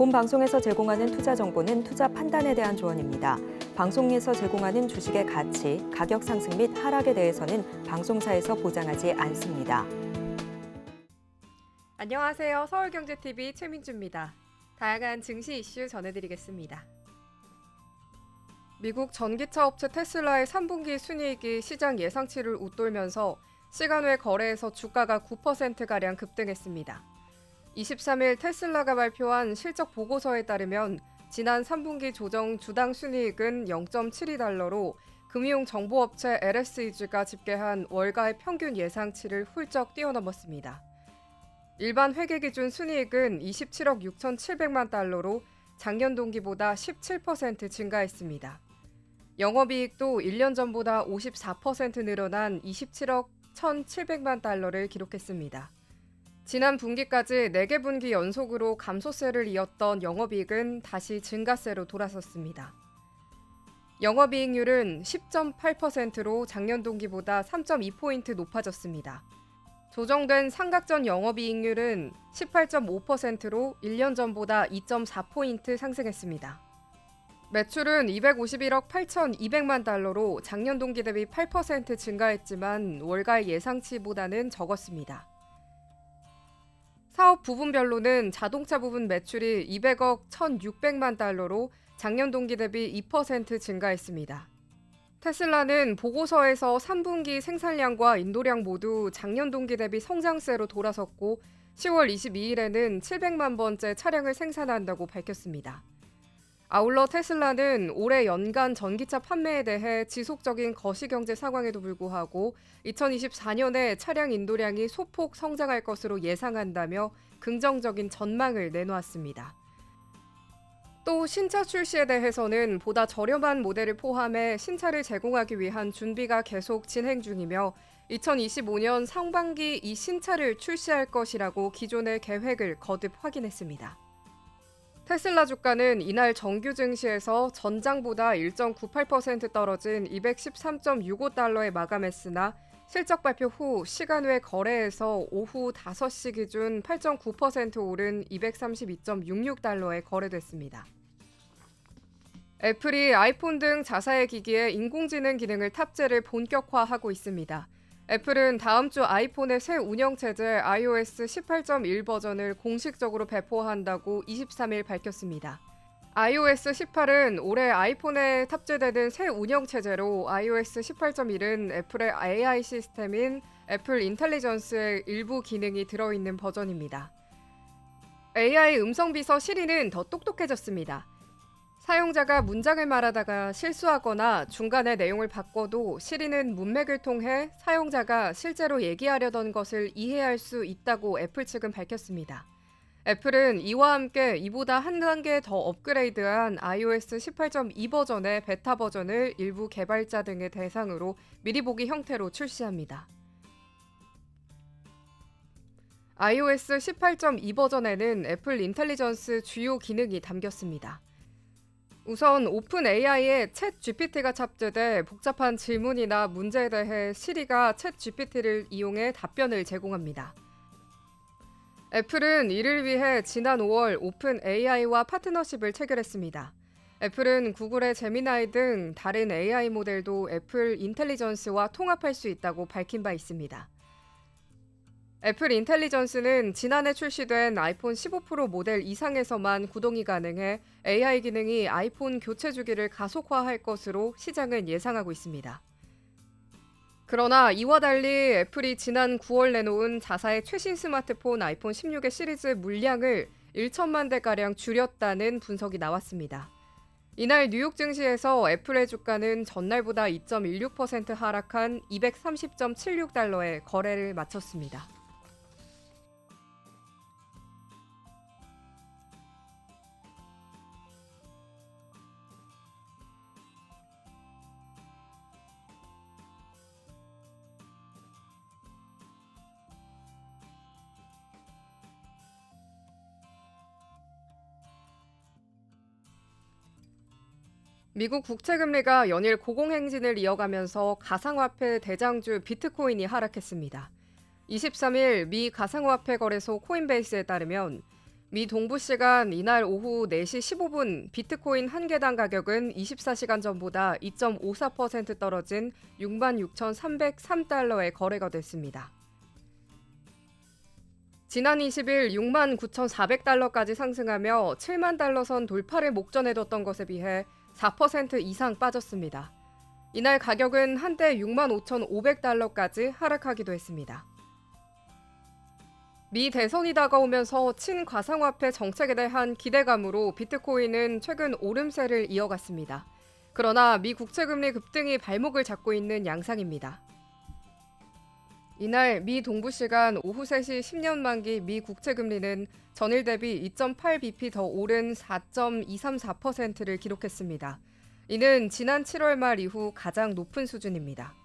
본 방송에서 제공하는 투자 정보는 투자 판단에 대한 조언입니다. 방송에서 제공하는 주식의 가치, 가격 상승 및 하락에 대해서는 방송사에서 보장하지 않습니다. 안녕하세요. 서울경제TV 최민주입니다. 다양한 증시 이슈 전해드리겠습니다. 미국 전기차 업체 테슬라의 3분기 순이익이 시장 예상치를 웃돌면서 시간 외 거래에서 주가가 9%가량 급등했습니다. 23일 테슬라가 발표한 실적 보고서에 따르면 지난 3분기 조정 주당 순이익은 0.72달러로 금융정보업체 LSEG가 집계한 월가의 평균 예상치를 훌쩍 뛰어넘었습니다. 일반 회계기준 순이익은 27억 6,700만 달러로 작년 동기보다 17% 증가했습니다. 영업이익도 1년 전보다 54% 늘어난 27억 1,700만 달러를 기록했습니다. 지난 분기까지 4개 분기 연속으로 감소세를 이었던 영업이익은 다시 증가세로 돌아섰습니다. 영업이익률은 10.8%로 작년 동기보다 3.2포인트 높아졌습니다. 조정된 상각전 영업이익률은 18.5%로 1년 전보다 2.4포인트 상승했습니다. 매출은 251억 8,200만 달러로 작년 동기 대비 8% 증가했지만 월가의 예상치보다는 적었습니다. 사업 부분별로는 자동차 부분 매출이 200억 1,600만 달러로 작년 동기 대비 2% 증가했습니다. 테슬라는 보고서에서 3분기 생산량과 인도량 모두 작년 동기 대비 성장세로 돌아섰고 10월 22일에는 700만 번째 차량을 생산한다고 밝혔습니다. 아울러 테슬라는 올해 연간 전기차 판매에 대해 지속적인 거시경제 상황에도 불구하고 2024년에 차량 인도량이 소폭 성장할 것으로 예상한다며 긍정적인 전망을 내놓았습니다. 또 신차 출시에 대해서는 보다 저렴한 모델을 포함해 신차를 제공하기 위한 준비가 계속 진행 중이며 2025년 상반기 이 신차를 출시할 것이라고 기존의 계획을 거듭 확인했습니다. 테슬라 주가는 이날 정규 증시에서 전장보다 1.98% 떨어진 213.65달러에 마감했으나 실적 발표 후 시간 외 거래에서 오후 5시 기준 8.9% 오른 232.66달러에 거래됐습니다. 애플이 아이폰 등 자사의 기기에 인공지능 기능을 탑재를 본격화하고 있습니다. 애플은 다음 주 아이폰의 새 운영체제 iOS 18.1 버전을 공식적으로 배포한다고 23일 밝혔습니다. iOS 18은 올해 아이폰에 탑재되는 새 운영체제로 iOS 18.1은 애플의 AI 시스템인 애플 인텔리전스의 일부 기능이 들어있는 버전입니다. AI 음성비서 시리는 더 똑똑해졌습니다. 사용자가 문장을 말하다가 실수하거나 중간에 내용을 바꿔도 시리는 문맥을 통해 사용자가 실제로 얘기하려던 것을 이해할 수 있다고 애플 측은 밝혔습니다. 애플은 이와 함께 이보다 한 단계 더 업그레이드한 iOS 18.2 버전의 베타 버전을 일부 개발자 등의 대상으로 미리 보기 형태로 출시합니다. iOS 18.2 버전에는 애플 인텔리전스 주요 기능이 담겼습니다. 우선 오픈 AI에 챗 GPT가 탑재돼 복잡한 질문이나 문제에 대해 시리가 챗 GPT를 이용해 답변을 제공합니다. 애플은 이를 위해 지난 5월 오픈 AI와 파트너십을 체결했습니다. 애플은 구글의 제미나이 등 다른 AI 모델도 애플 인텔리전스와 통합할 수 있다고 밝힌 바 있습니다. 애플 인텔리전스는 지난해 출시된 아이폰 15 프로 모델 이상에서만 구동이 가능해 AI 기능이 아이폰 교체 주기를 가속화할 것으로 시장은 예상하고 있습니다. 그러나 이와 달리 애플이 지난 9월 내놓은 자사의 최신 스마트폰 아이폰 16의 시리즈 물량을 1천만 대가량 줄였다는 분석이 나왔습니다. 이날 뉴욕 증시에서 애플의 주가는 전날보다 2.16% 하락한 230.76달러에 거래를 마쳤습니다. 미국 국채금리가 연일 고공행진을 이어가면서 가상화폐 대장주 비트코인이 하락했습니다. 23일 미 가상화폐 거래소 코인베이스에 따르면 미 동부 시간 이날 오후 4시 15분 비트코인 한 개당 가격은 24시간 전보다 2.54% 떨어진 66,303달러에 거래가 됐습니다. 지난 20일 69,400달러까지 상승하며 7만 달러 선 돌파를 목전해뒀던 것에 비해 4% 이상 빠졌습니다. 이날 가격은 한때 65,500달러까지 하락하기도 했습니다. 미 대선이 다가오면서 친가상화폐 정책에 대한 기대감으로 비트코인은 최근 오름세를 이어갔습니다. 그러나 미 국채금리 급등이 발목을 잡고 있는 양상입니다. 이날 미 동부 시간 오후 3시 10년 만기 미 국채금리는 전일 대비 2.8bp 더 오른 4.234%를 기록했습니다. 이는 지난 7월 말 이후 가장 높은 수준입니다.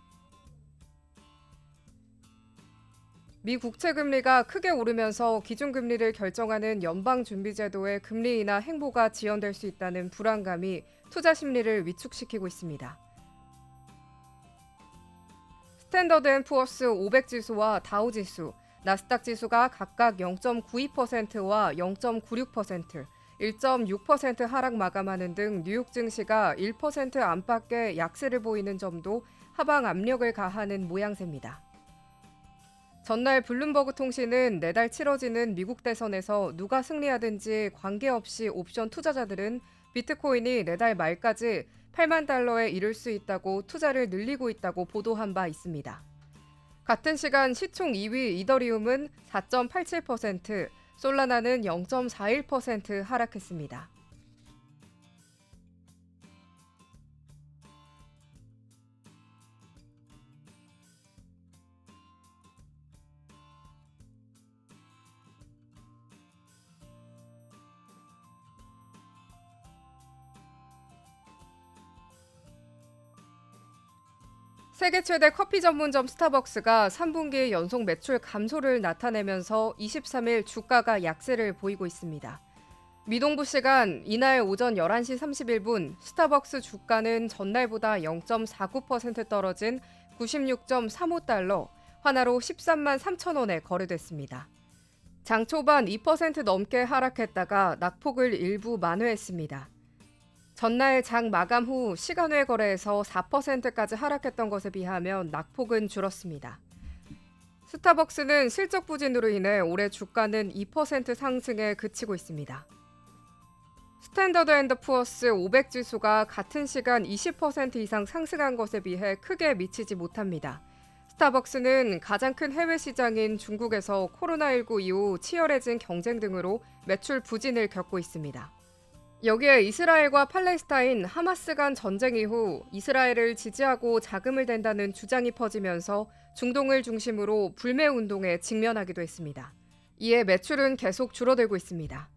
미 국채금리가 크게 오르면서 기준금리를 결정하는 연방준비제도의 금리 인하 행보가 지연될 수 있다는 불안감이 투자 심리를 위축시키고 있습니다. 스탠더드&푸어스 500 지수와 다우 지수, 나스닥 지수가 각각 0.92%와 0.96%, 1.6% 하락 마감하는 등 뉴욕 증시가 1% 안팎의 약세를 보이는 점도 하방 압력을 가하는 모양새입니다. 전날 블룸버그 통신은 내달 치러지는 미국 대선에서 누가 승리하든지 관계없이 옵션 투자자들은 비트코인이 내달 말까지 8만 달러에 이를 수 있다고 투자를 늘리고 있다고 보도한 바 있습니다. 같은 시간 시총 2위 이더리움은 4.87%, 솔라나는 0.41% 하락했습니다. 세계 최대 커피 전문점 스타벅스가 3분기 연속 매출 감소를 나타내면서 23일 주가가 약세를 보이고 있습니다. 미동부 시간 이날 오전 11시 31분 스타벅스 주가는 전날보다 0.49% 떨어진 96.35달러, 환화로 13만 3천 원에 거래됐습니다. 장 초반 2% 넘게 하락했다가 낙폭을 일부 만회했습니다. 전날 장 마감 후 시간외 거래에서 4%까지 하락했던 것에 비하면 낙폭은 줄었습니다. 스타벅스는 실적 부진으로 인해 올해 주가는 2% 상승에 그치고 있습니다. 스탠더드&푸어스 500 지수가 같은 시간 20% 이상 상승한 것에 비해 크게 미치지 못합니다. 스타벅스는 가장 큰 해외 시장인 중국에서 코로나19 이후 치열해진 경쟁 등으로 매출 부진을 겪고 있습니다. 여기에 이스라엘과 팔레스타인, 하마스 간 전쟁 이후 이스라엘을 지지하고 자금을 댄다는 주장이 퍼지면서 중동을 중심으로 불매 운동에 직면하기도 했습니다. 이에 매출은 계속 줄어들고 있습니다.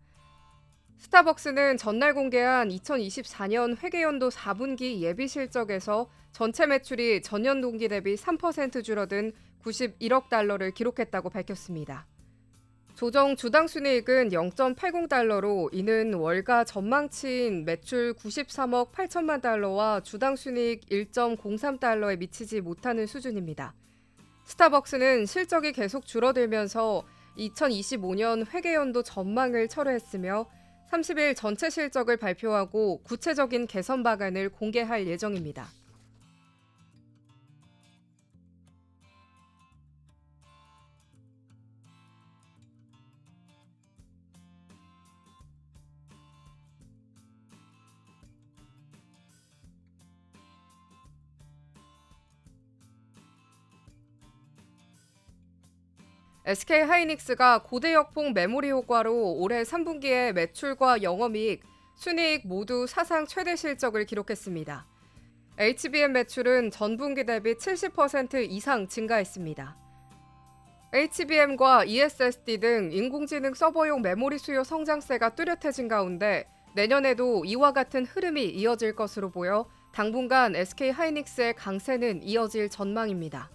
스타벅스는 전날 공개한 2024년 회계연도 4분기 예비 실적에서 전체 매출이 전년 동기 대비 3% 줄어든 91억 달러를 기록했다고 밝혔습니다. 조정 주당 순이익은 0.80달러로 이는 월가 전망치인 매출 93억 8천만 달러와 주당 순이익 1.03달러에 미치지 못하는 수준입니다. 스타벅스는 실적이 계속 줄어들면서 2025년 회계연도 전망을 철회했으며 30일 전체 실적을 발표하고 구체적인 개선 방안을 공개할 예정입니다. SK하이닉스가 고대역폭 메모리 효과로 올해 3분기에 매출과 영업이익, 순이익 모두 사상 최대 실적을 기록했습니다. HBM 매출은 전분기 대비 70% 이상 증가했습니다. HBM과 ESSD 등 인공지능 서버용 메모리 수요 성장세가 뚜렷해진 가운데 내년에도 이와 같은 흐름이 이어질 것으로 보여 당분간 SK하이닉스의 강세는 이어질 전망입니다.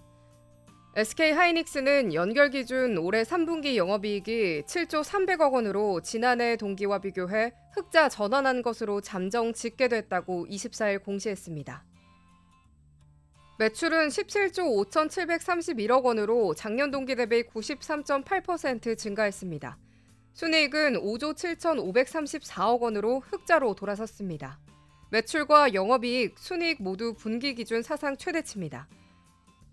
SK하이닉스는 연결 기준 올해 3분기 영업이익이 7조 300억 원으로 지난해 동기와 비교해 흑자 전환한 것으로 잠정 집계됐다고 24일 공시했습니다. 매출은 17조 5,731억 원으로 작년 동기 대비 93.8% 증가했습니다. 순이익은 5조 7,534억 원으로 흑자로 돌아섰습니다. 매출과 영업이익, 순이익 모두 분기 기준 사상 최대치입니다.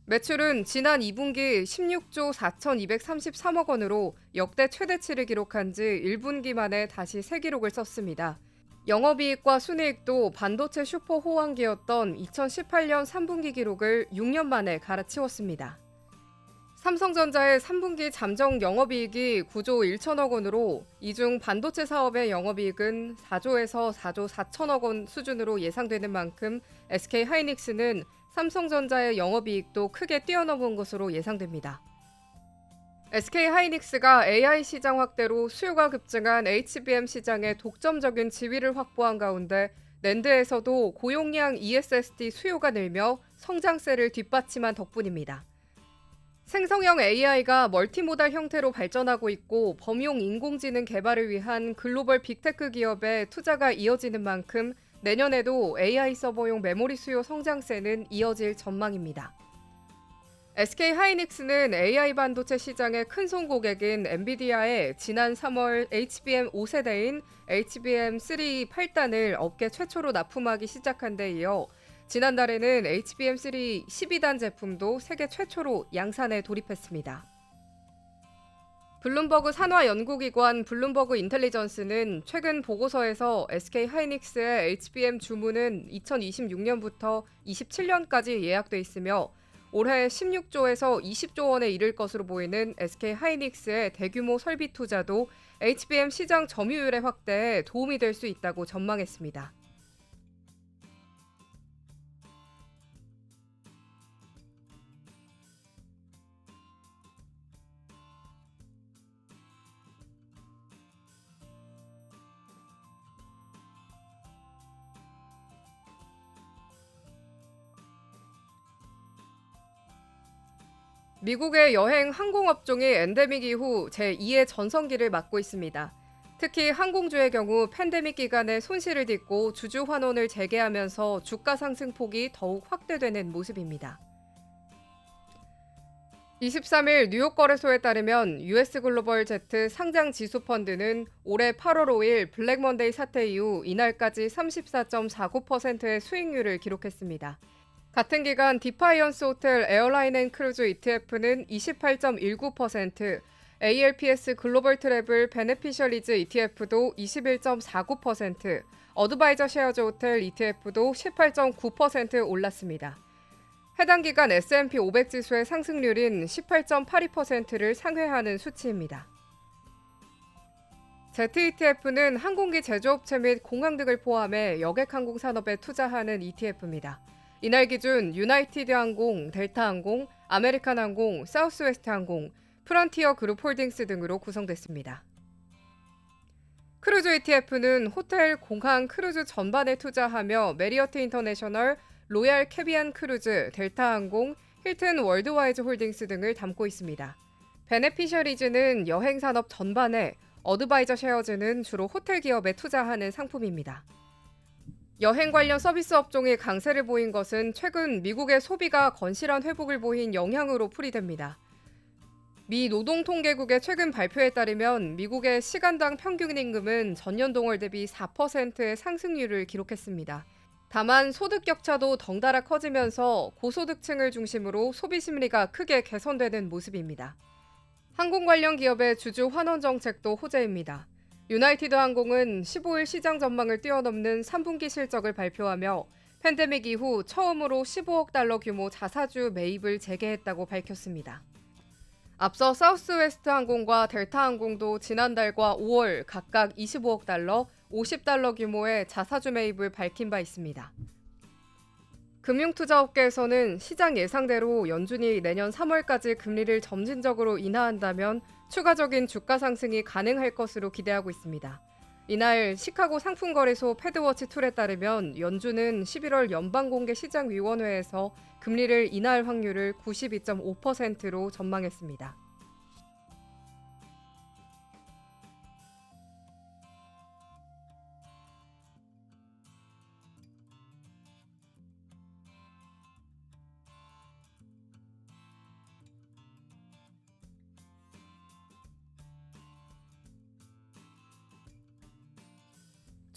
매출은 지난 2분기 16조 4,233억 원으로 역대 최대치를 기록한 지 1분기 만에 다시 새 기록을 썼습니다. 영업이익과 순이익도 반도체 슈퍼 호황기였던 2018년 3분기 기록을 6년 만에 갈아치웠습니다. 삼성전자의 3분기 잠정 영업이익이 9조 1천억 원으로 이 중 반도체 사업의 영업이익은 4조에서 4조 4천억 원 수준으로 예상되는 만큼 SK하이닉스는 삼성전자의 영업이익도 크게 뛰어넘은 것으로 예상됩니다. SK하이닉스가 AI 시장 확대로 수요가 급증한 HBM 시장의 독점적인 지위를 확보한 가운데 낸드에서도 고용량 ESSD 수요가 늘며 성장세를 뒷받침한 덕분입니다. 생성형 AI가 멀티모달 형태로 발전하고 있고 범용 인공지능 개발을 위한 글로벌 빅테크 기업의 투자가 이어지는 만큼 내년에도 AI 서버용 메모리 수요 성장세는 이어질 전망입니다. SK하이닉스는 AI 반도체 시장의 큰손 고객인 엔비디아에 지난 3월 HBM 5세대인 HBM3 8단을 업계 최초로 납품하기 시작한 데 이어 지난달에는 HBM3 12단 제품도 세계 최초로 양산에 돌입했습니다. 블룸버그 산하연구기관 블룸버그 인텔리전스는 최근 보고서에서 SK하이닉스의 HBM 주문은 2026년부터 27년까지 예약돼 있으며 올해 16조에서 20조 원에 이를 것으로 보이는 SK하이닉스의 대규모 설비 투자도 HBM 시장 점유율의 확대에 도움이 될 수 있다고 전망했습니다. 미국의 여행 항공업종이 엔데믹 이후 제2의 전성기를 맞고 있습니다. 특히 항공주의 경우 팬데믹 기간에 손실을 딛고 주주 환원을 재개하면서 주가 상승폭이 더욱 확대되는 모습입니다. 23일 뉴욕 거래소에 따르면 US 글로벌 제트 상장 지수 펀드는 올해 8월 5일 블랙 먼데이 사태 이후 이날까지 34.49%의 수익률을 기록했습니다. 같은 기간 디파이언스 호텔 에어라인 앤 크루즈 ETF는 28.19%, ALPS 글로벌 트래블 베네피셜리즈 ETF도 21.49%, 어드바이저 셰어즈 호텔 ETF도 18.9% 올랐습니다. 해당 기간 S&P 500 지수의 상승률인 18.82%를 상회하는 수치입니다. ZETF는 항공기 제조업체 및 공항 등을 포함해 여객항공 산업에 투자하는 ETF입니다. 이날 기준 유나이티드 항공, 델타 항공, 아메리칸 항공, 사우스웨스트 항공, 프런티어 그룹 홀딩스 등으로 구성됐습니다. 크루즈 ETF는 호텔, 공항, 크루즈 전반에 투자하며 메리어트 인터내셔널, 로얄 캐비안 크루즈, 델타 항공, 힐튼 월드와이즈 홀딩스 등을 담고 있습니다. 베네피셔리즈는 여행 산업 전반에, 어드바이저 셰어즈는 주로 호텔 기업에 투자하는 상품입니다. 여행 관련 서비스 업종이 강세를 보인 것은 최근 미국의 소비가 건실한 회복을 보인 영향으로 풀이됩니다. 미 노동통계국의 최근 발표에 따르면 미국의 시간당 평균 임금은 전년 동월 대비 4%의 상승률을 기록했습니다. 다만 소득 격차도 덩달아 커지면서 고소득층을 중심으로 소비 심리가 크게 개선되는 모습입니다. 항공 관련 기업의 주주 환원 정책도 호재입니다. 유나이티드 항공은 15일 시장 전망을 뛰어넘는 3분기 실적을 발표하며 팬데믹 이후 처음으로 15억 달러 규모 자사주 매입을 재개했다고 밝혔습니다. 앞서 사우스웨스트 항공과 델타 항공도 지난달과 5월 각각 25억 달러, 50달러 규모의 자사주 매입을 밝힌 바 있습니다. 금융투자업계에서는 시장 예상대로 연준이 내년 3월까지 금리를 점진적으로 인하한다면 추가적인 주가 상승이 가능할 것으로 기대하고 있습니다. 이날 시카고 상품거래소 패드워치 툴에 따르면 연준은 11월 연방공개시장위원회에서 금리를 인하할 확률을 92.5%로 전망했습니다.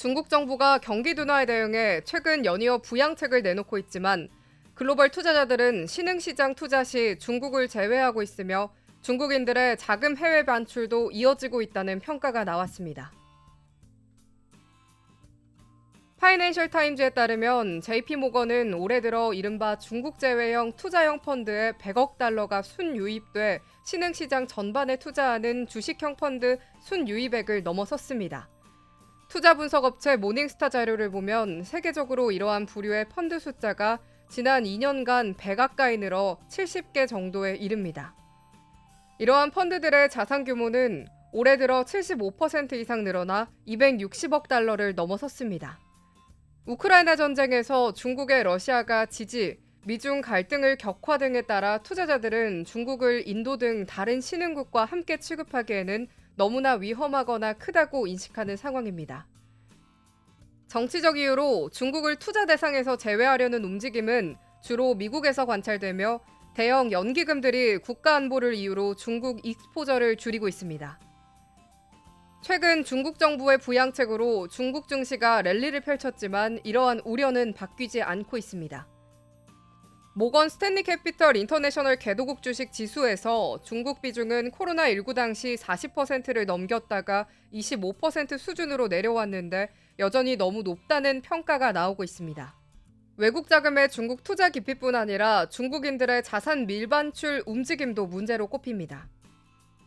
중국 정부가 경기 둔화에 대응해 최근 연이어 부양책을 내놓고 있지만 글로벌 투자자들은 신흥시장 투자 시 중국을 제외하고 있으며 중국인들의 자금 해외 반출도 이어지고 있다는 평가가 나왔습니다. 파이낸셜 타임즈에 따르면 JP모건은 올해 들어 이른바 중국 제외형 투자형 펀드에 100억 달러가 순유입돼 신흥시장 전반에 투자하는 주식형 펀드 순유입액을 넘어섰습니다. 투자 분석 업체 모닝스타 자료를 보면 세계적으로 이러한 부류의 펀드 숫자가 지난 2년간 100 가까이 늘어 70개 정도에 이릅니다. 이러한 펀드들의 자산 규모는 올해 들어 75% 이상 늘어나 260억 달러를 넘어섰습니다. 우크라이나 전쟁에서 중국의 러시아가 지지, 미중 갈등을 격화 등에 따라 투자자들은 중국을 인도 등 다른 신흥국과 함께 취급하기에는 너무나 위험하거나 크다고 인식하는 상황입니다. 정치적 이유로 중국을 투자 대상에서 제외하려는 움직임은 주로 미국에서 관찰되며 대형 연기금들이 국가 안보를 이유로 중국 익스포저를 줄이고 있습니다. 최근 중국 정부의 부양책으로 중국 증시가 랠리를 펼쳤지만 이러한 우려는 바뀌지 않고 있습니다. 모건 스탠리 캐피털 인터내셔널 개도국 주식 지수에서 중국 비중은 코로나19 당시 40%를 넘겼다가 25% 수준으로 내려왔는데 여전히 너무 높다는 평가가 나오고 있습니다. 외국 자금의 중국 투자 기피뿐 아니라 중국인들의 자산 밀반출 움직임도 문제로 꼽힙니다.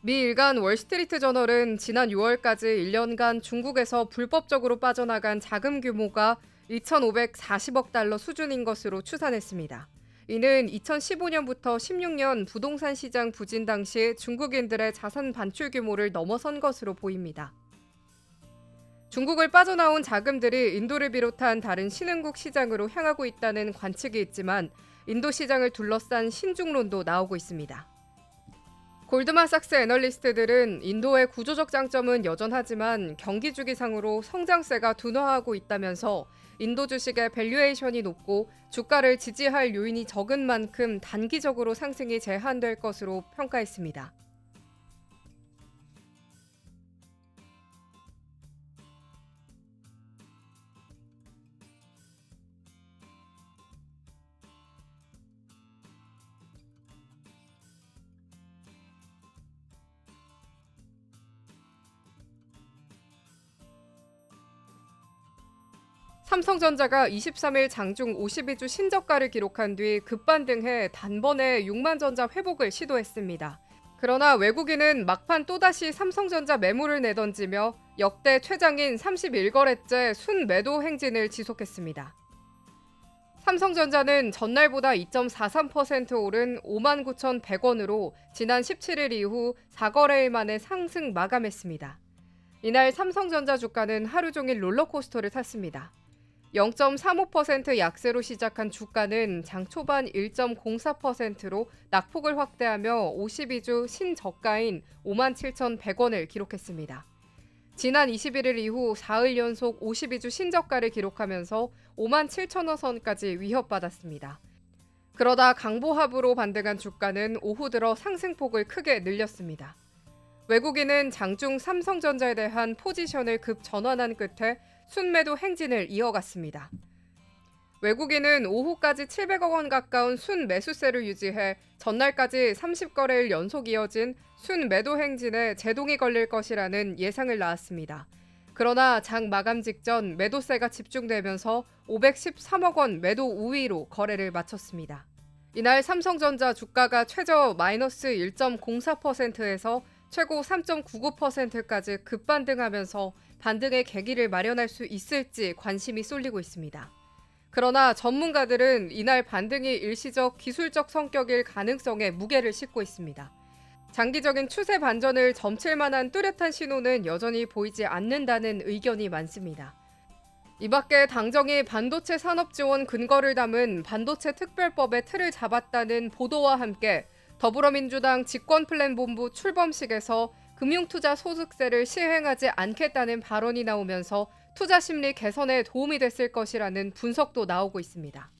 미 일간 월스트리트 저널은 지난 6월까지 1년간 중국에서 불법적으로 빠져나간 자금 규모가 2,540억 달러 수준인 것으로 추산했습니다. 이는 2015년부터 16년 부동산 시장 부진 당시 중국인들의 자산 반출 규모를 넘어선 것으로 보입니다. 중국을 빠져나온 자금들이 인도를 비롯한 다른 신흥국 시장으로 향하고 있다는 관측이 있지만 인도 시장을 둘러싼 신중론도 나오고 있습니다. 골드만삭스 애널리스트들은 인도의 구조적 장점은 여전하지만 경기 주기상으로 성장세가 둔화하고 있다면서 인도 주식의 밸류에이션이 높고 주가를 지지할 요인이 적은 만큼 단기적으로 상승이 제한될 것으로 평가했습니다. 삼성전자가 23일 장중 52주 신저가를 기록한 뒤 급반등해 단번에 6만 전자 회복을 시도했습니다. 그러나 외국인은 막판 또다시 삼성전자 매물을 내던지며 역대 최장인 31거래째 순매도 행진을 지속했습니다. 삼성전자는 전날보다 2.43% 오른 59,100원으로 지난 17일 이후 4거래일 만에 상승 마감했습니다. 이날 삼성전자 주가는 하루 종일 롤러코스터를 탔습니다. 0.35% 약세로 시작한 주가는 장 초반 1.04%로 낙폭을 확대하며 52주 신저가인 57,100원을 기록했습니다. 지난 21일 이후 4일 연속 52주 신저가를 기록하면서 57,000원 선까지 위협받았습니다. 그러다 강보합으로 반등한 주가는 오후 들어 상승폭을 크게 늘렸습니다. 외국인은 장중 삼성전자에 대한 포지션을 급 전환한 끝에 순매도 행진을 이어갔습니다. 외국인은 오후까지 700억 원 가까운 순매수세를 유지해 전날까지 30거래일 연속 이어진 순매도 행진에 제동이 걸릴 것이라는 예상을 낳았습니다. 그러나 장 마감 직전 매도세가 집중되면서 513억 원 매도 우위로 거래를 마쳤습니다. 이날 삼성전자 주가가 최저 마이너스 1.04%에서 최고 3.99%까지 급반등하면서 반등의 계기를 마련할 수 있을지 관심이 쏠리고 있습니다. 그러나 전문가들은 이날 반등이 일시적 기술적 성격일 가능성에 무게를 싣고 있습니다. 장기적인 추세 반전을 점칠 만한 뚜렷한 신호는 여전히 보이지 않는다는 의견이 많습니다. 이 밖에 당정이 반도체 산업 지원 근거를 담은 반도체 특별법의 틀을 잡았다는 보도와 함께 더불어민주당 집권플랜본부 출범식에서 금융투자 소득세를 시행하지 않겠다는 발언이 나오면서 투자 심리 개선에 도움이 됐을 것이라는 분석도 나오고 있습니다.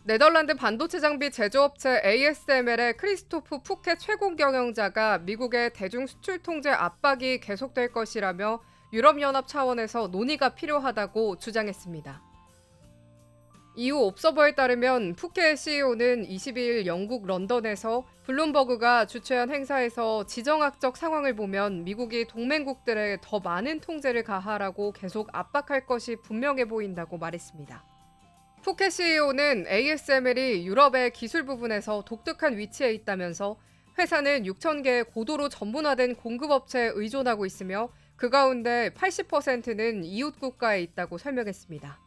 네덜란드 반도체 장비 제조업체 ASML의 크리스토프 푸켓 최고 경영자가 미국의 대중 수출 통제 압박이 계속될 것이라며 유럽연합 차원에서 논의가 필요하다고 주장했습니다. EU 옵서버에 따르면 푸켓 CEO는 22일 영국 런던에서 블룸버그가 주최한 행사에서 지정학적 상황을 보면 미국이 동맹국들에 더 많은 통제를 가하라고 계속 압박할 것이 분명해 보인다고 말했습니다. 푸켓 CEO는 ASML이 유럽의 기술 부분에서 독특한 위치에 있다면서 회사는 6,000개의 고도로 전문화된 공급업체에 의존하고 있으며 그 가운데 80%는 이웃 국가에 있다고 설명했습니다.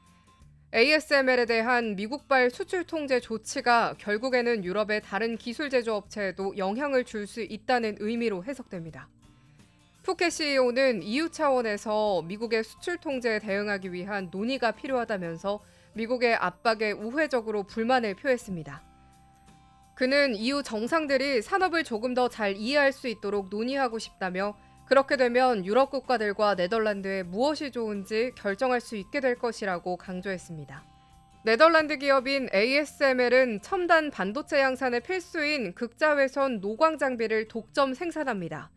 ASML에 대한 미국발 수출 통제 조치가 결국에는 유럽의 다른 기술 제조업체에도 영향을 줄 수 있다는 의미로 해석됩니다. 푸켓 CEO는 EU 차원에서 미국의 수출 통제에 대응하기 위한 논의가 필요하다면서 미국의 압박에 우회적으로 불만을 표했습니다. 그는 EU 정상들이 산업을 조금 더 잘 이해할 수 있도록 논의하고 싶다며 그렇게 되면 유럽 국가들과 네덜란드에 무엇이 좋은지 결정할 수 있게 될 것이라고 강조했습니다. 네덜란드 기업인 ASML은 첨단 반도체 양산의 필수인 극자외선 노광 장비를 독점 생산합니다.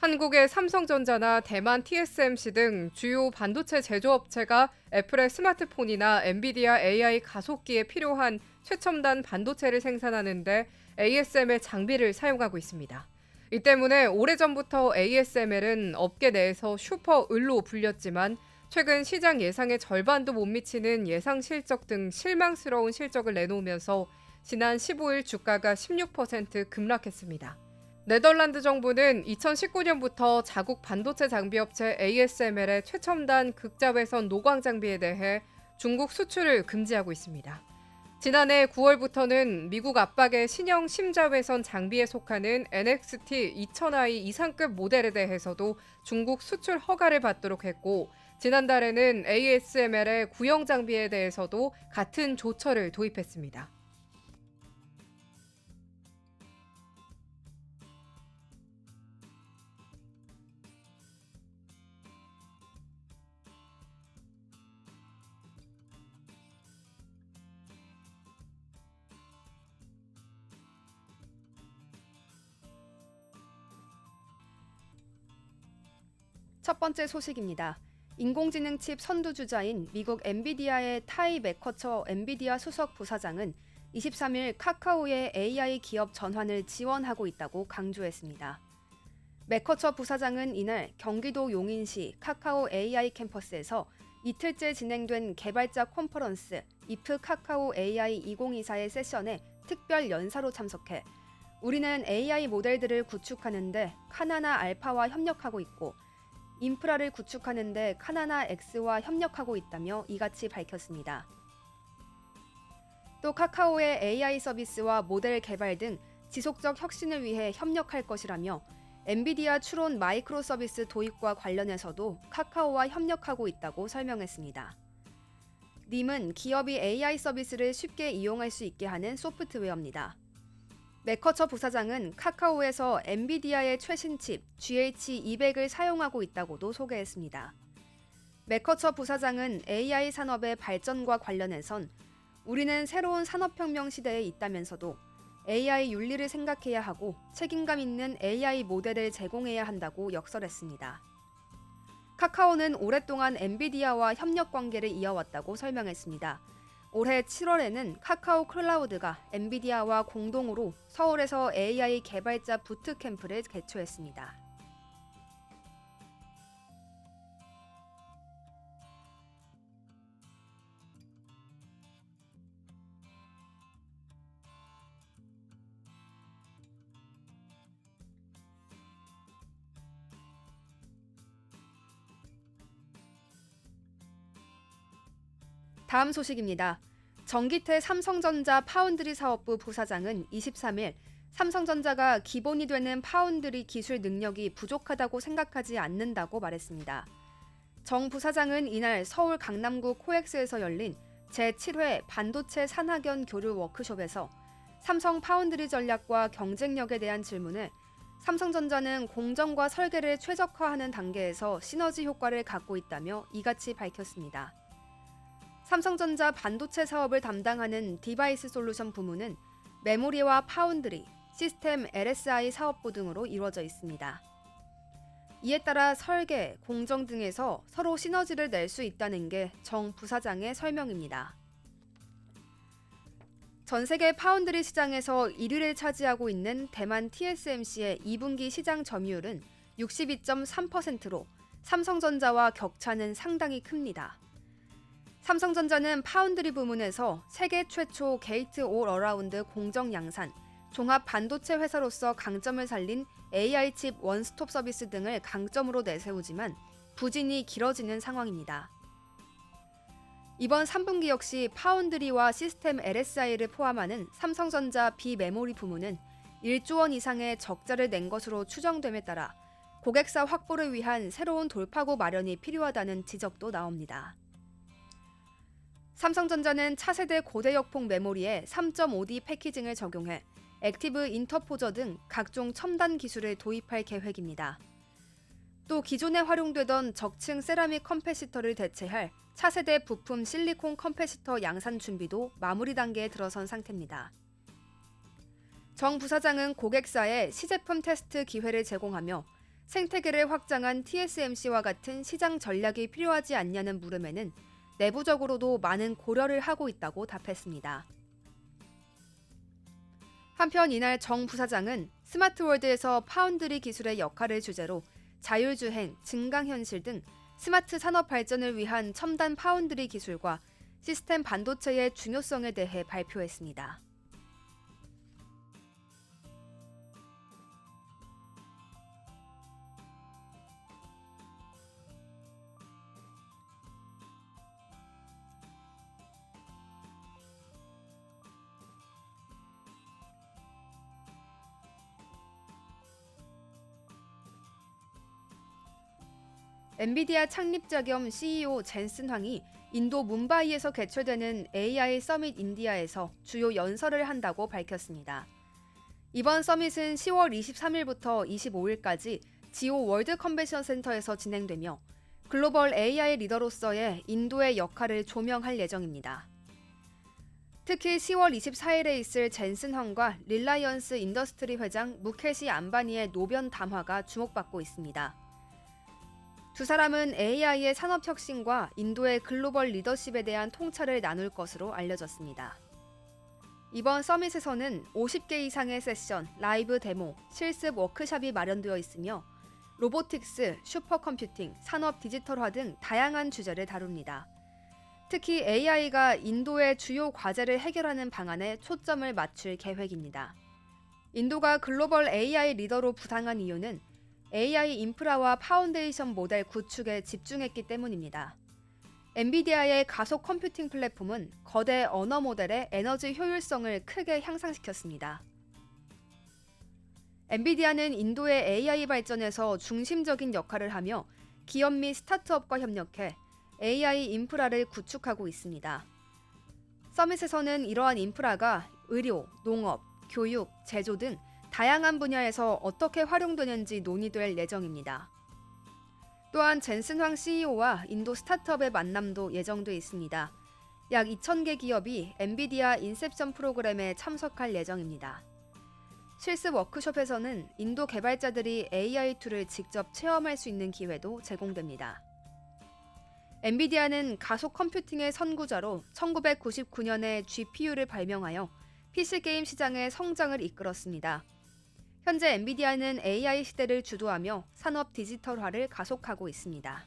한국의 삼성전자나 대만 TSMC 등 주요 반도체 제조업체가 애플의 스마트폰이나 엔비디아 AI 가속기에 필요한 최첨단 반도체를 생산하는데 ASML 장비를 사용하고 있습니다. 이 때문에 오래전부터 ASML은 업계 내에서 슈퍼 을로 불렸지만 최근 시장 예상의 절반도 못 미치는 예상 실적 등 실망스러운 실적을 내놓으면서 지난 15일 주가가 16% 급락했습니다. 네덜란드 정부는 2019년부터 자국 반도체 장비업체 ASML의 최첨단 극자외선 노광 장비에 대해 중국 수출을 금지하고 있습니다. 지난해 9월부터는 미국 압박의 신형 심자외선 장비에 속하는 NXT 2000i 이상급 모델에 대해서도 중국 수출 허가를 받도록 했고 지난달에는 ASML의 구형 장비에 대해서도 같은 조처를 도입했습니다. 첫 번째 소식입니다. 인공지능 칩 선두주자인 미국 엔비디아의 타이 맥커처 엔비디아 수석 부사장은 23일 카카오의 AI 기업 전환을 지원하고 있다고 강조했습니다. 맥커처 부사장은 이날 경기도 용인시 카카오 AI 캠퍼스에서 이틀째 진행된 개발자 컨퍼런스 이프 카카오 AI 2024의 세션에 특별 연사로 참석해 우리는 AI 모델들을 구축하는데 카나나 알파와 협력하고 있고 인프라를 구축하는데 카나나 X와 협력하고 있다며 이같이 밝혔습니다. 또 카카오의 AI 서비스와 모델 개발 등 지속적 혁신을 위해 협력할 것이라며 엔비디아 추론 마이크로 서비스 도입과 관련해서도 카카오와 협력하고 있다고 설명했습니다. 님은 기업이 AI 서비스를 쉽게 이용할 수 있게 하는 소프트웨어입니다. 맥커처 부사장은 카카오에서 엔비디아의 최신 칩 GH200을 사용하고 있다고도 소개했습니다. 맥커처 부사장은 AI 산업의 발전과 관련해선 우리는 새로운 산업혁명 시대에 있다면서도 AI 윤리를 생각해야 하고 책임감 있는 AI 모델을 제공해야 한다고 역설했습니다. 카카오는 오랫동안 엔비디아와 협력 관계를 이어왔다고 설명했습니다. 올해 7월에는 카카오 클라우드가 엔비디아와 공동으로 서울에서 AI 개발자 부트캠프를 개최했습니다. 다음 소식입니다. 정기태 삼성전자 파운드리 사업부 부사장은 23일 삼성전자가 기본이 되는 파운드리 기술 능력이 부족하다고 생각하지 않는다고 말했습니다. 정 부사장은 이날 서울 강남구 코엑스에서 열린 제7회 반도체 산학연 교류 워크숍에서 삼성 파운드리 전략과 경쟁력에 대한 질문에 삼성전자는 공정과 설계를 최적화하는 단계에서 시너지 효과를 갖고 있다며 이같이 밝혔습니다. 삼성전자 반도체 사업을 담당하는 디바이스 솔루션 부문은 메모리와 파운드리, 시스템 LSI 사업부 등으로 이루어져 있습니다. 이에 따라 설계, 공정 등에서 서로 시너지를 낼 수 있다는 게 정 부사장의 설명입니다. 전 세계 파운드리 시장에서 1위를 차지하고 있는 대만 TSMC의 2분기 시장 점유율은 62.3%로 삼성전자와 격차는 상당히 큽니다. 삼성전자는 파운드리 부문에서 세계 최초 게이트 올 어라운드 공정 양산, 종합 반도체 회사로서 강점을 살린 AI 칩 원스톱 서비스 등을 강점으로 내세우지만 부진이 길어지는 상황입니다. 이번 3분기 역시 파운드리와 시스템 LSI를 포함하는 삼성전자 비메모리 부문은 1조 원 이상의 적자를 낸 것으로 추정됨에 따라 고객사 확보를 위한 새로운 돌파구 마련이 필요하다는 지적도 나옵니다. 삼성전자는 차세대 고대역폭 메모리에 3.5D 패키징을 적용해 액티브 인터포저 등 각종 첨단 기술을 도입할 계획입니다. 또 기존에 활용되던 적층 세라믹 컴패시터를 대체할 차세대 부품 실리콘 컴패시터 양산 준비도 마무리 단계에 들어선 상태입니다. 정 부사장은 고객사에 시제품 테스트 기회를 제공하며 생태계를 확장한 TSMC와 같은 시장 전략이 필요하지 않냐는 물음에는 내부적으로도 많은 고려를 하고 있다고 답했습니다. 한편 이날 정 부사장은 스마트월드에서 파운드리 기술의 역할을 주제로 자율주행, 증강현실 등 스마트 산업 발전을 위한 첨단 파운드리 기술과 시스템 반도체의 중요성에 대해 발표했습니다. 엔비디아 창립자 겸 CEO 젠슨 황이 인도 뭄바이에서 개최되는 AI 서밋 인디아에서 주요 연설을 한다고 밝혔습니다. 이번 서밋은 10월 23일부터 25일까지 지오 월드 컨벤션 센터에서 진행되며 글로벌 AI 리더로서의 인도의 역할을 조명할 예정입니다. 특히 10월 24일에 있을 젠슨 황과 릴라이언스 인더스트리 회장 무케시 안바니의 노변 담화가 주목받고 있습니다. 두 사람은 AI의 산업혁신과 인도의 글로벌 리더십에 대한 통찰을 나눌 것으로 알려졌습니다. 이번 서밋에서는 50개 이상의 세션, 라이브 데모, 실습 워크숍이 마련되어 있으며 로보틱스, 슈퍼컴퓨팅, 산업 디지털화 등 다양한 주제를 다룹니다. 특히 AI가 인도의 주요 과제를 해결하는 방안에 초점을 맞출 계획입니다. 인도가 글로벌 AI 리더로 부상한 이유는 AI 인프라와 파운데이션 모델 구축에 집중했기 때문입니다. 엔비디아의 가속 컴퓨팅 플랫폼은 거대 언어 모델의 에너지 효율성을 크게 향상시켰습니다. 엔비디아는 인도의 AI 발전에서 중심적인 역할을 하며 기업 및 스타트업과 협력해 AI 인프라를 구축하고 있습니다. 서밋에서는 이러한 인프라가 의료, 농업, 교육, 제조 등 다양한 분야에서 어떻게 활용되는지 논의될 예정입니다. 또한 젠슨 황 CEO와 인도 스타트업의 만남도 예정돼 있습니다. 약 2,000개 기업이 엔비디아 인셉션 프로그램에 참석할 예정입니다. 실습 워크숍에서는 인도 개발자들이 AI 툴을 직접 체험할 수 있는 기회도 제공됩니다. 엔비디아는 가속 컴퓨팅의 선구자로 1999년에 GPU를 발명하여 PC게임 시장의 성장을 이끌었습니다. 현재 엔비디아는 AI 시대를 주도하며 산업 디지털화를 가속하고 있습니다.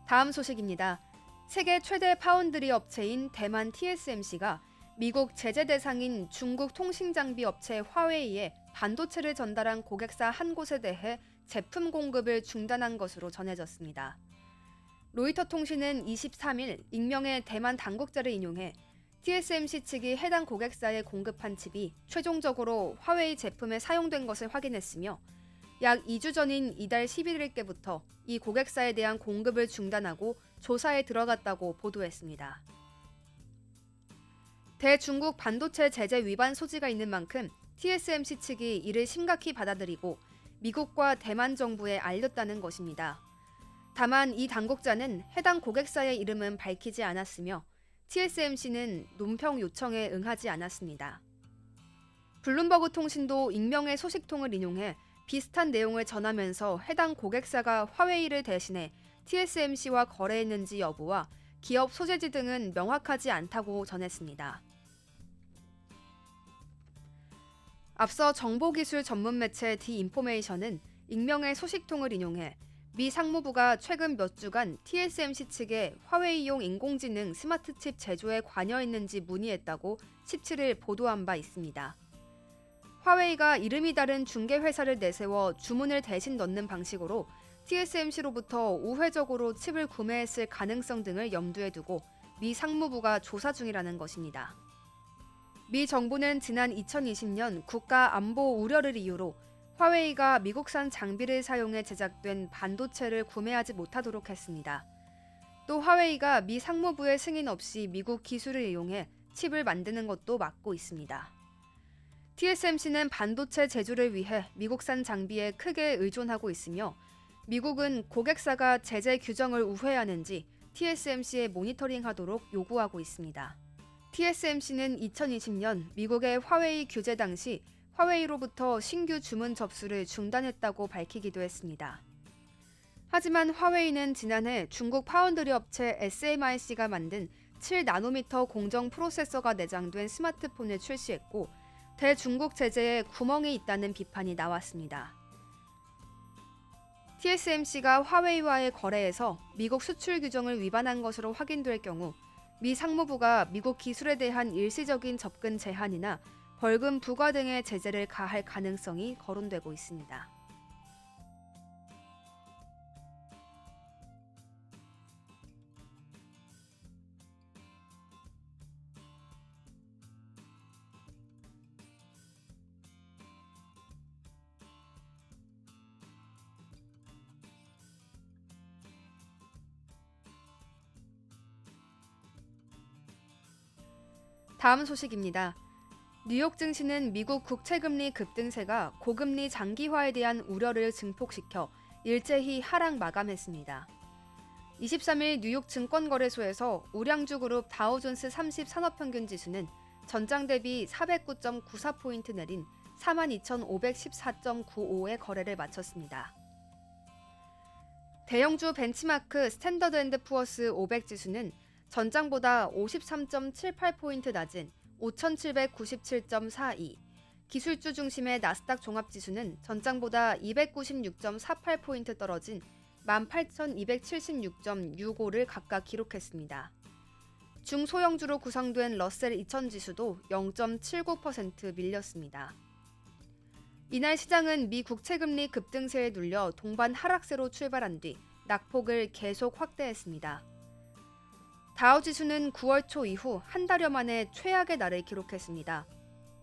다음 소식입니다. 세계 최대 파운드리 업체인 대만 TSMC가 미국 제재 대상인 중국 통신장비 업체 화웨이에 반도체를 전달한 고객사 한 곳에 대해 제품 공급을 중단한 것으로 전해졌습니다. 로이터 통신은 23일 익명의 대만 당국자를 인용해 TSMC 측이 해당 고객사에 공급한 칩이 최종적으로 화웨이 제품에 사용된 것을 확인했으며 약 2주 전인 이달 11일께부터 이 고객사에 대한 공급을 중단하고 조사에 들어갔다고 보도했습니다. 대중국 반도체 제재 위반 소지가 있는 만큼 TSMC 측이 이를 심각히 받아들이고 미국과 대만 정부에 알렸다는 것입니다. 다만 이 당국자는 해당 고객사의 이름은 밝히지 않았으며 TSMC는 논평 요청에 응하지 않았습니다. 블룸버그 통신도 익명의 소식통을 인용해 비슷한 내용을 전하면서 해당 고객사가 화웨이를 대신해 TSMC와 거래했는지 여부와 기업 소재지 등은 명확하지 않다고 전했습니다. 앞서 정보기술 전문 매체 디인포메이션은 익명의 소식통을 인용해 미 상무부가 최근 몇 주간 TSMC 측에 화웨이용 인공지능 스마트칩 제조에 관여했는지 문의했다고 17일 보도한 바 있습니다. 화웨이가 이름이 다른 중개회사를 내세워 주문을 대신 넣는 방식으로 TSMC로부터 우회적으로 칩을 구매했을 가능성 등을 염두에 두고 미 상무부가 조사 중이라는 것입니다. 미 정부는 지난 2020년 국가 안보 우려를 이유로 화웨이가 미국산 장비를 사용해 제작된 반도체를 구매하지 못하도록 했습니다. 또 화웨이가 미 상무부의 승인 없이 미국 기술을 이용해 칩을 만드는 것도 막고 있습니다. TSMC는 반도체 제조를 위해 미국산 장비에 크게 의존하고 있으며 미국은 고객사가 제재 규정을 우회하는지 TSMC에 모니터링하도록 요구하고 있습니다. TSMC는 2020년 미국의 화웨이 규제 당시 화웨이로부터 신규 주문 접수를 중단했다고 밝히기도 했습니다. 하지만 화웨이는 지난해 중국 파운드리 업체 SMIC가 만든 7나노미터 공정 프로세서가 내장된 스마트폰을 출시했고 대중국 제재에 구멍이 있다는 비판이 나왔습니다. TSMC가 화웨이와의 거래에서 미국 수출 규정을 위반한 것으로 확인될 경우 미 상무부가 미국 기술에 대한 일시적인 접근 제한이나 벌금 부과 등의 제재를 가할 가능성이 거론되고 있습니다. 다음 소식입니다. 뉴욕 증시는 미국 국채금리 급등세가 고금리 장기화에 대한 우려를 증폭시켜 일제히 하락 마감했습니다. 23일 뉴욕 증권거래소에서 우량주 그룹 다우존스 30 산업평균 지수는 전장 대비 409.94포인트 내린 42,514.95의 거래를 마쳤습니다. 대형주 벤치마크 스탠더드앤드푸어스 500 지수는 전장보다 53.78포인트 낮은 5,797.42, 기술주 중심의 나스닥 종합지수는 전장보다 296.48포인트 떨어진 18,276.65를 각각 기록했습니다. 중소형주로 구성된 러셀 2000 지수도 0.79% 밀렸습니다. 이날 시장은 미 국채금리 급등세에 눌려 동반 하락세로 출발한 뒤 낙폭을 계속 확대했습니다. 다우지수는 9월 초 이후 한 달여 만에 최악의 날을 기록했습니다.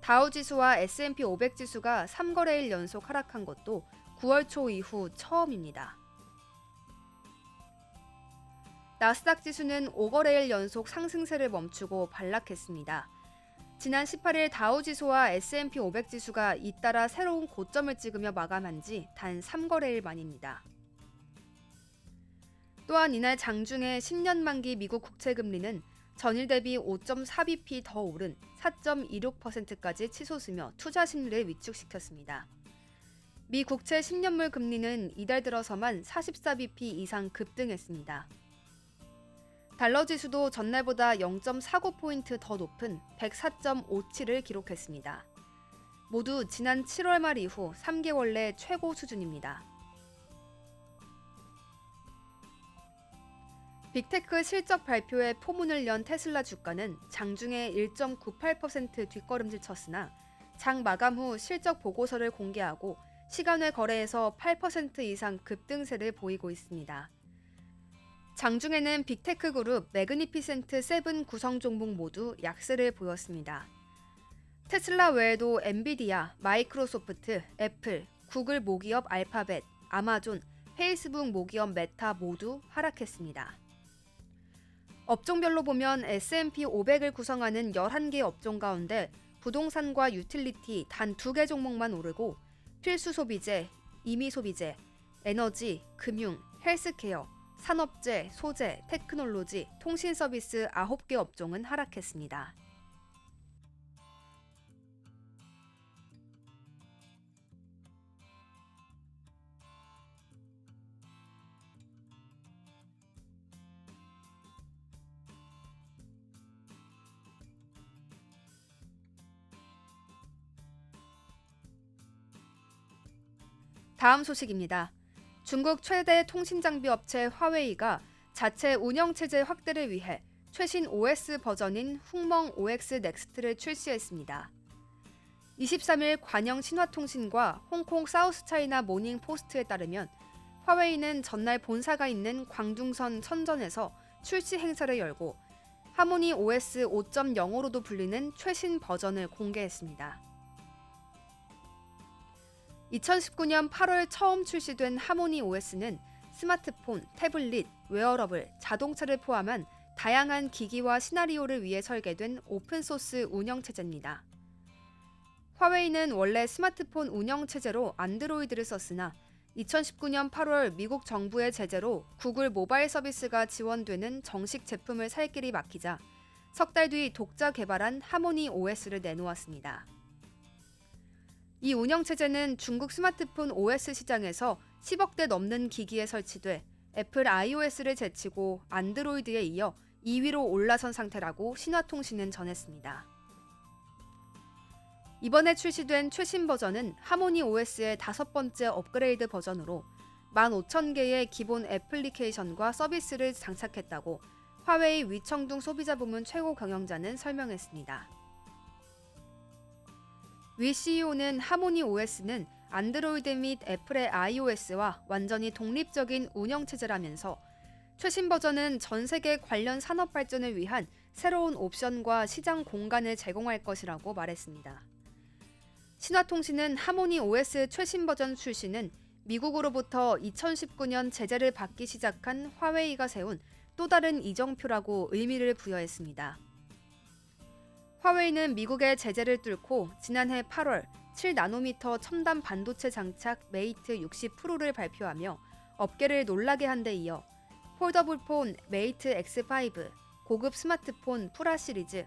다우지수와 S&P 500 지수가 3거래일 연속 하락한 것도 9월 초 이후 처음입니다. 나스닥 지수는 5거래일 연속 상승세를 멈추고 반락했습니다. 지난 18일 다우지수와 S&P 500 지수가 잇따라 새로운 고점을 찍으며 마감한 지 단 3거래일 만입니다. 또한 이날 장중에 10년 만기 미국 국채금리는 전일 대비 5.4bp 더 오른 4.26%까지 치솟으며 투자 심리를 위축시켰습니다. 미 국채 10년물 금리는 이달 들어서만 44bp 이상 급등했습니다. 달러 지수도 전날보다 0.49포인트 더 높은 104.57을 기록했습니다. 모두 지난 7월 말 이후 3개월 내 최고 수준입니다. 빅테크 실적 발표에 포문을 연 테슬라 주가는 장중에 1.98% 뒷걸음질 쳤으나 장 마감 후 실적 보고서를 공개하고 시간외 거래에서 8% 이상 급등세를 보이고 있습니다. 장중에는 빅테크 그룹 매그니피센트 7 구성 종목 모두 약세를 보였습니다. 테슬라 외에도 엔비디아, 마이크로소프트, 애플, 구글 모기업 알파벳, 아마존, 페이스북 모기업 메타 모두 하락했습니다. 업종별로 보면 S&P 500을 구성하는 11개 업종 가운데 부동산과 유틸리티 단 2개 종목만 오르고 필수 소비재, 임의 소비재, 에너지, 금융, 헬스케어, 산업재, 소재, 테크놀로지, 통신 서비스 9개 업종은 하락했습니다. 다음 소식입니다. 중국 최대 통신장비 업체 화웨이가 자체 운영체제 확대를 위해 최신 OS 버전인 훅멍 OX 넥스트를 출시했습니다. 23일 관영 신화통신과 홍콩 사우스차이나 모닝포스트에 따르면 화웨이는 전날 본사가 있는 광둥선 선전에서 출시 행사를 열고 하모니 OS 5.0으로도 불리는 최신 버전을 공개했습니다. 2019년 8월 처음 출시된 하모니 OS는 스마트폰, 태블릿, 웨어러블, 자동차를 포함한 다양한 기기와 시나리오를 위해 설계된 오픈소스 운영체제입니다. 화웨이는 원래 스마트폰 운영체제로 안드로이드를 썼으나 2019년 8월 미국 정부의 제재로 구글 모바일 서비스가 지원되는 정식 제품을 살 길이 막히자 석 달 뒤 독자 개발한 하모니 OS를 내놓았습니다. 이 운영체제는 중국 스마트폰 OS 시장에서 10억 대 넘는 기기에 설치돼 애플 iOS를 제치고 안드로이드에 이어 2위로 올라선 상태라고 신화통신은 전했습니다. 이번에 출시된 최신 버전은 하모니 OS의 5번째 업그레이드 버전으로 15,000개의 기본 애플리케이션과 서비스를 장착했다고 화웨이 위청둥 소비자 부문 최고 경영자는 설명했습니다. 위 CEO는 하모니 OS는 안드로이드 및 애플의 iOS와 완전히 독립적인 운영체제라면서 최신 버전은 전 세계 관련 산업 발전을 위한 새로운 옵션과 시장 공간을 제공할 것이라고 말했습니다. 신화통신은 하모니 OS 최신 버전 출시는 미국으로부터 2019년 제재를 받기 시작한 화웨이가 세운 또 다른 이정표라고 의미를 부여했습니다. 화웨이는 미국의 제재를 뚫고 지난해 8월 7나노미터 첨단 반도체 장착 메이트 60 프로를 발표하며 업계를 놀라게 한 데 이어 폴더블폰 메이트 X5, 고급 스마트폰 프라 시리즈,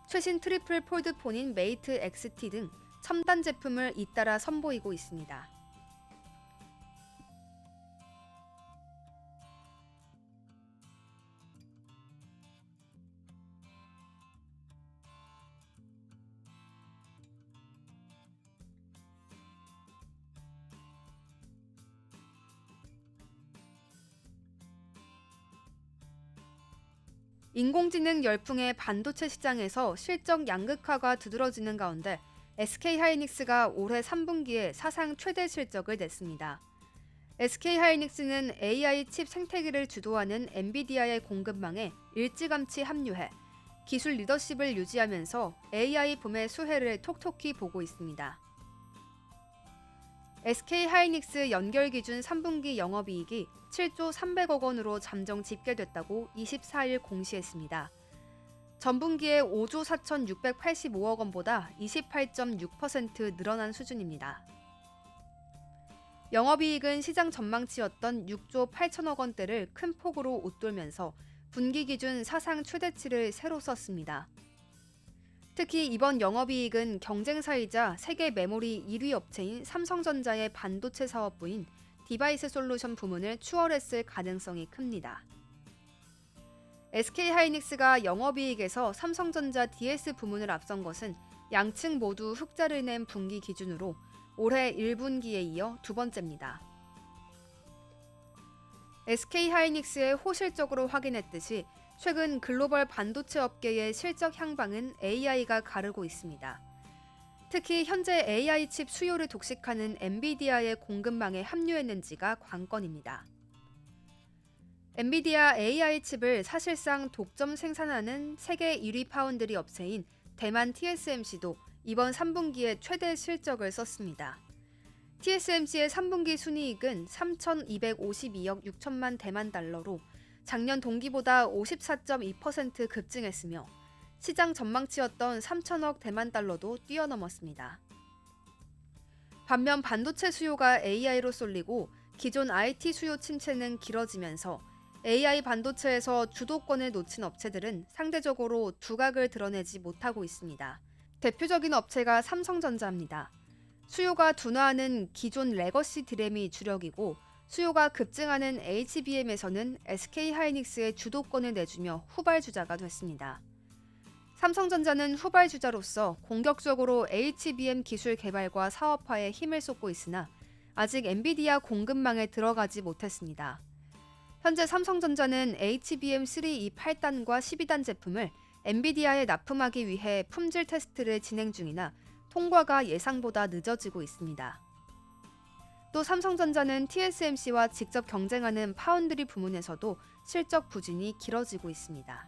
최신 트리플 폴드폰인 메이트 XT 등 첨단 제품을 잇따라 선보이고 있습니다. 인공지능 열풍의 반도체 시장에서 실적 양극화가 두드러지는 가운데 SK하이닉스가 올해 3분기에 사상 최대 실적을 냈습니다. SK하이닉스는 AI 칩 생태계를 주도하는 엔비디아의 공급망에 일찌감치 합류해 기술 리더십을 유지하면서 AI 붐의 수혜를 톡톡히 보고 있습니다. SK하이닉스 연결 기준 3분기 영업이익이 7조 300억 원으로 잠정 집계됐다고 24일 공시했습니다. 전분기에 5조 4,685억 원보다 28.6% 늘어난 수준입니다. 영업이익은 시장 전망치였던 6조 8천억 원대를 큰 폭으로 웃돌면서 분기 기준 사상 최대치를 새로 썼습니다. 특히 이번 영업이익은 경쟁사이자 세계 메모리 1위 업체인 삼성전자의 반도체 사업부인 디바이스 솔루션 부문을 추월했을 가능성이 큽니다. SK하이닉스가 영업이익에서 삼성전자 DS 부문을 앞선 것은 양측 모두 흑자를 낸 분기 기준으로 올해 1분기에 이어 두 번째입니다. SK하이닉스의 호실적으로 확인했듯이 최근 글로벌 반도체 업계의 실적 향방은 AI가 가르고 있습니다. 특히 현재 AI 칩 수요를 독식하는 엔비디아의 공급망에 합류했는지가 관건입니다. 엔비디아 AI 칩을 사실상 독점 생산하는 세계 1위 파운드리 업체인 대만 TSMC도 이번 3분기에 최대 실적을 썼습니다. TSMC의 3분기 순이익은 3,252억 6천만 대만 달러로 작년 동기보다 54.2% 급증했으며 시장 전망치였던 3천억 대만 달러도 뛰어넘었습니다. 반면 반도체 수요가 AI로 쏠리고 기존 IT 수요 침체는 길어지면서 AI 반도체에서 주도권을 놓친 업체들은 상대적으로 두각을 드러내지 못하고 있습니다. 대표적인 업체가 삼성전자입니다. 수요가 둔화하는 기존 레거시 디램이 주력이고 수요가 급증하는 HBM에서는 SK하이닉스의 주도권을 내주며 후발주자가 됐습니다. 삼성전자는 후발주자로서 공격적으로 HBM 기술 개발과 사업화에 힘을 쏟고 있으나 아직 엔비디아 공급망에 들어가지 못했습니다. 현재 삼성전자는 HBM3E 8단과 12단 제품을 엔비디아에 납품하기 위해 품질 테스트를 진행 중이나 통과가 예상보다 늦어지고 있습니다. 또 삼성전자는 TSMC와 직접 경쟁하는 파운드리 부문에서도 실적 부진이 길어지고 있습니다.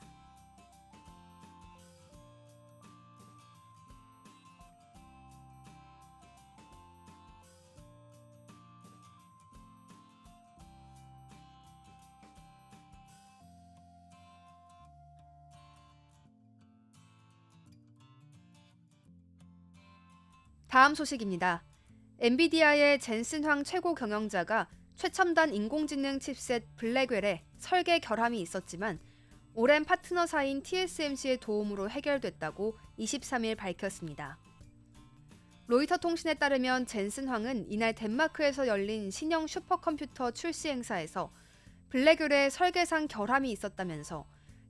다음 소식입니다. 엔비디아의 젠슨 황 최고 경영자가 최첨단 인공지능 칩셋 블랙웰의 설계 결함이 있었지만 오랜 파트너사인 TSMC의 도움으로 해결됐다고 23일 밝혔습니다. 로이터 통신에 따르면 젠슨 황은 이날 덴마크에서 열린 신형 슈퍼컴퓨터 출시 행사에서 블랙웰의 설계상 결함이 있었다면서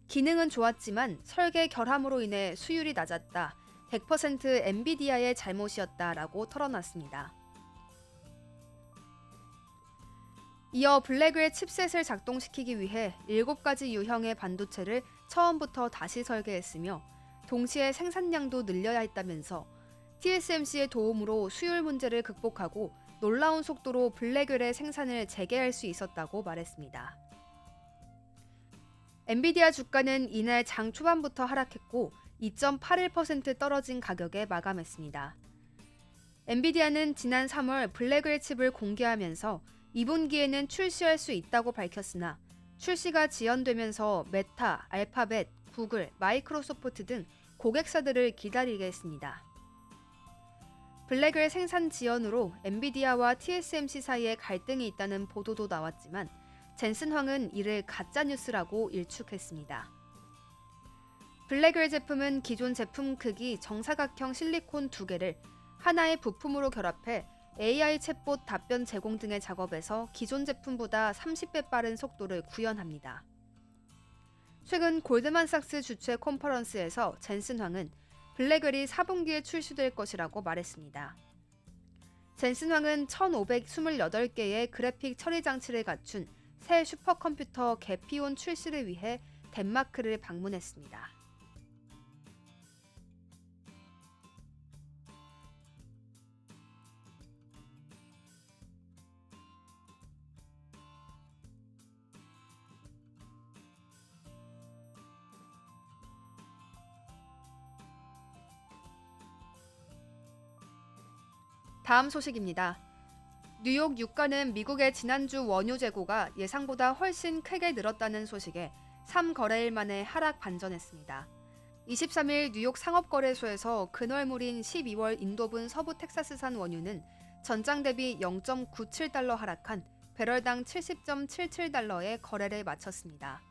기능은 좋았지만 설계 결함으로 인해 수율이 낮았다. 100% 엔비디아의 잘못이었다라고 털어놨습니다. 이어 블랙웰 칩셋을 작동시키기 위해 7가지 유형의 반도체를 처음부터 다시 설계했으며 동시에 생산량도 늘려야 했다면서 TSMC의 도움으로 수율 문제를 극복하고 놀라운 속도로 블랙웰의 생산을 재개할 수 있었다고 말했습니다. 엔비디아 주가는 이날 장 초반부터 하락했고 2.81% 떨어진 가격에 마감했습니다. 엔비디아는 지난 3월 블랙웰 칩을 공개하면서 2분기에는 출시할 수 있다고 밝혔으나 출시가 지연되면서 메타, 알파벳, 구글, 마이크로소프트 등 고객사들을 기다리게 했습니다. 블랙웰 생산 지연으로 엔비디아와 TSMC 사이에 갈등이 있다는 보도도 나왔지만 젠슨 황은 이를 가짜뉴스라고 일축했습니다. 블랙웰 제품은 기존 제품 크기 정사각형 실리콘 2개를 하나의 부품으로 결합해 AI 챗봇 답변 제공 등의 작업에서 기존 제품보다 30배 빠른 속도를 구현합니다. 최근 골드만삭스 주최 컨퍼런스에서 젠슨 황은 블랙웰이 4분기에 출시될 것이라고 말했습니다. 젠슨 황은 1528개의 그래픽 처리 장치를 갖춘 새 슈퍼컴퓨터 개피온 출시를 위해 덴마크를 방문했습니다. 다음 소식입니다. 뉴욕 유가는 미국의 지난주 원유 재고가 예상보다 훨씬 크게 늘었다는 소식에 3거래일 만에 하락 반전했습니다. 23일 뉴욕 상업거래소에서 근월물인 12월 인도분 서부 텍사스산 원유는 전장 대비 0.97달러 하락한 배럴당 70.77달러에 거래를 마쳤습니다.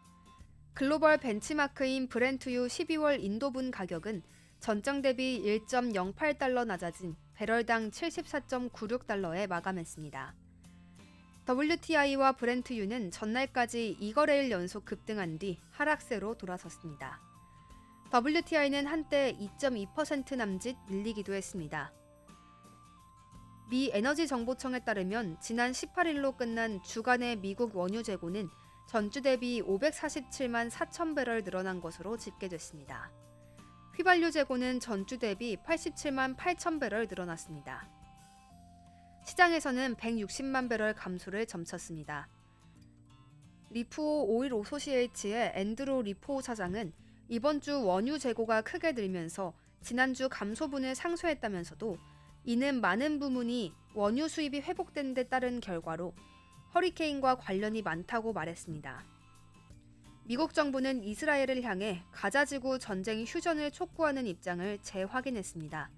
글로벌 벤치마크인 브렌트유 12월 인도분 가격은 전장 대비 1.08달러 낮아진 배럴당 74.96달러에 마감했습니다. WTI와 브렌트유는 전날까지 2거래일 연속 급등한 뒤 하락세로 돌아섰습니다. WTI는 한때 2.2% 남짓 밀리기도 했습니다. 미 에너지정보청에 따르면 지난 18일로 끝난 주간의 미국 원유 재고는 전주 대비 547만 4천 배럴 늘어난 것으로 집계됐습니다. 휘발유 재고는 전주 대비 87만 8천 배럴 늘어났습니다. 시장에서는 160만 배럴 감소를 점쳤습니다. 리프오 오일 오소시에이츠의 앤드루 리포 사장은 이번 주 원유 재고가 크게 늘면서 지난주 감소분을 상쇄했다면서도 이는 많은 부문이 원유 수입이 회복된 데 따른 결과로 허리케인과 관련이 많다고 말했습니다. 미국 정부는 이스라엘을 향해 가자지구 전쟁 휴전을 촉구하는 입장을 재확인했습니다.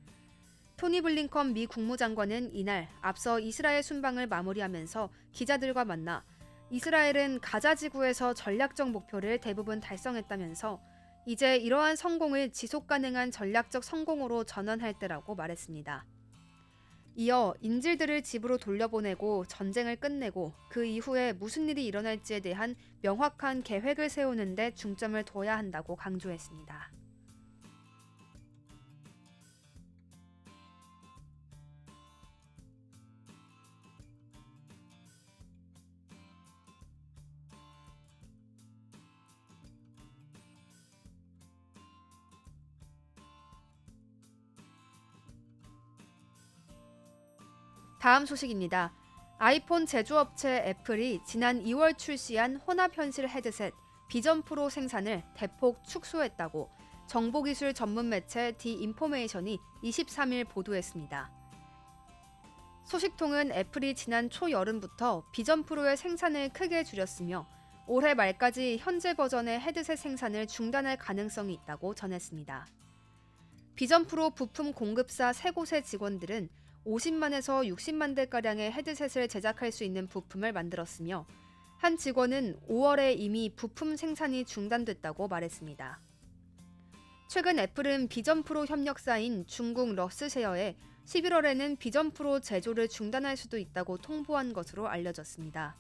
토니 블링컨 미 국무장관은 이날 앞서 이스라엘 순방을 마무리하면서 기자들과 만나 이스라엘은 가자지구에서 전략적 목표를 대부분 달성했다면서 이제 이러한 성공을 지속 가능한 전략적 성공으로 전환할 때라고 말했습니다. 이어 인질들을 집으로 돌려보내고 전쟁을 끝내고 그 이후에 무슨 일이 일어날지에 대한 명확한 계획을 세우는 데 중점을 둬야 한다고 강조했습니다. 다음 소식입니다. 아이폰 제조업체 애플이 지난 2월 출시한 혼합현실 헤드셋 비전 프로 생산을 대폭 축소했다고 정보기술 전문 매체 디 인포메이션이 23일 보도했습니다. 소식통은 애플이 지난 초여름부터 비전 프로의 생산을 크게 줄였으며 올해 말까지 현재 버전의 헤드셋 생산을 중단할 가능성이 있다고 전했습니다. 비전 프로 부품 공급사 3곳의 직원들은 50만에서 60만 대가량의 헤드셋을 제작할 수 있는 부품을 만들었으며 한 직원은 5월에 이미 부품 생산이 중단됐다고 말했습니다. 최근 애플은 비전 프로 협력사인 중국 러스셰어에 11월에는 비전 프로 제조를 중단할 수도 있다고 통보한 것으로 알려졌습니다.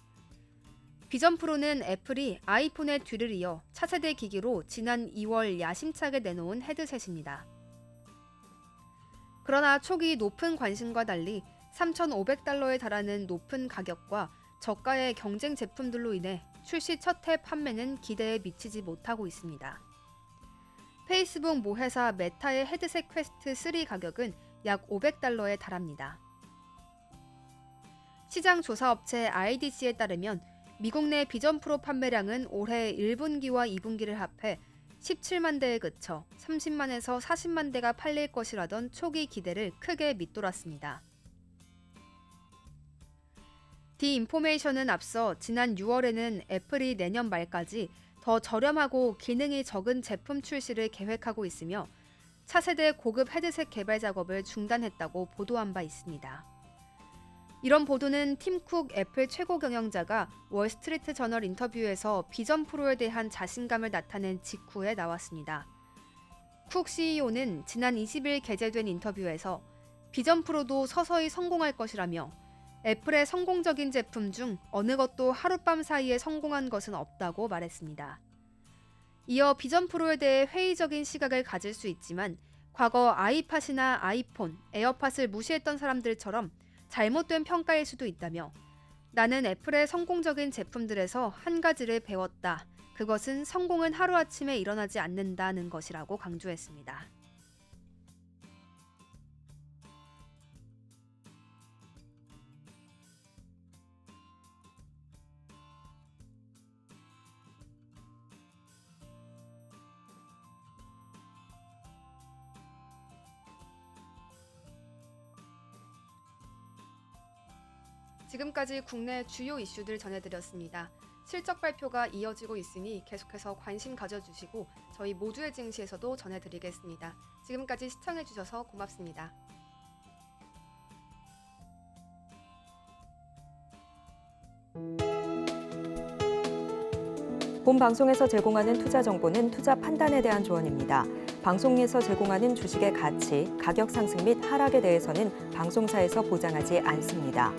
비전 프로는 애플이 아이폰의 뒤를 이어 차세대 기기로 지난 2월 야심차게 내놓은 헤드셋입니다. 그러나 초기 높은 관심과 달리 3,500달러에 달하는 높은 가격과 저가의 경쟁 제품들로 인해 출시 첫 해 판매는 기대에 미치지 못하고 있습니다. 페이스북 모회사 메타의 헤드셋 퀘스트 3 가격은 약 500달러에 달합니다. 시장 조사 업체 IDC에 따르면 미국 내 비전 프로 판매량은 올해 1분기와 2분기를 합해 17만 대에 그쳐 30만에서 40만 대가 팔릴 것이라던 초기 기대를 크게 밑돌았습니다. 디 인포메이션은 앞서 지난 6월에는 애플이 내년 말까지 더 저렴하고 기능이 적은 제품 출시를 계획하고 있으며 차세대 고급 헤드셋 개발 작업을 중단했다고 보도한 바 있습니다. 이런 보도는 팀 쿡 애플 최고 경영자가 월스트리트 저널 인터뷰에서 비전 프로에 대한 자신감을 나타낸 직후에 나왔습니다. 쿡 CEO는 지난 20일 게재된 인터뷰에서 비전 프로도 서서히 성공할 것이라며 애플의 성공적인 제품 중 어느 것도 하룻밤 사이에 성공한 것은 없다고 말했습니다. 이어 비전 프로에 대해 회의적인 시각을 가질 수 있지만 과거 아이팟이나 아이폰, 에어팟을 무시했던 사람들처럼 잘못된 평가일 수도 있다며 나는 애플의 성공적인 제품들에서 한 가지를 배웠다. 그것은 성공은 하루아침에 일어나지 않는다는 것이라고 강조했습니다. 지금까지 국내 주요 이슈들 전해드렸습니다. 실적 발표가 이어지고 있으니 계속해서 관심 가져주시고 저희 모두의 증시에서도 전해드리겠습니다. 지금까지 시청해주셔서 고맙습니다. 본 방송에서 제공하는 투자 정보는 투자 판단에 대한 조언입니다. 방송에서 제공하는 주식의 가치, 가격 상승 및 하락에 대해서는 방송사에서 보장하지 않습니다.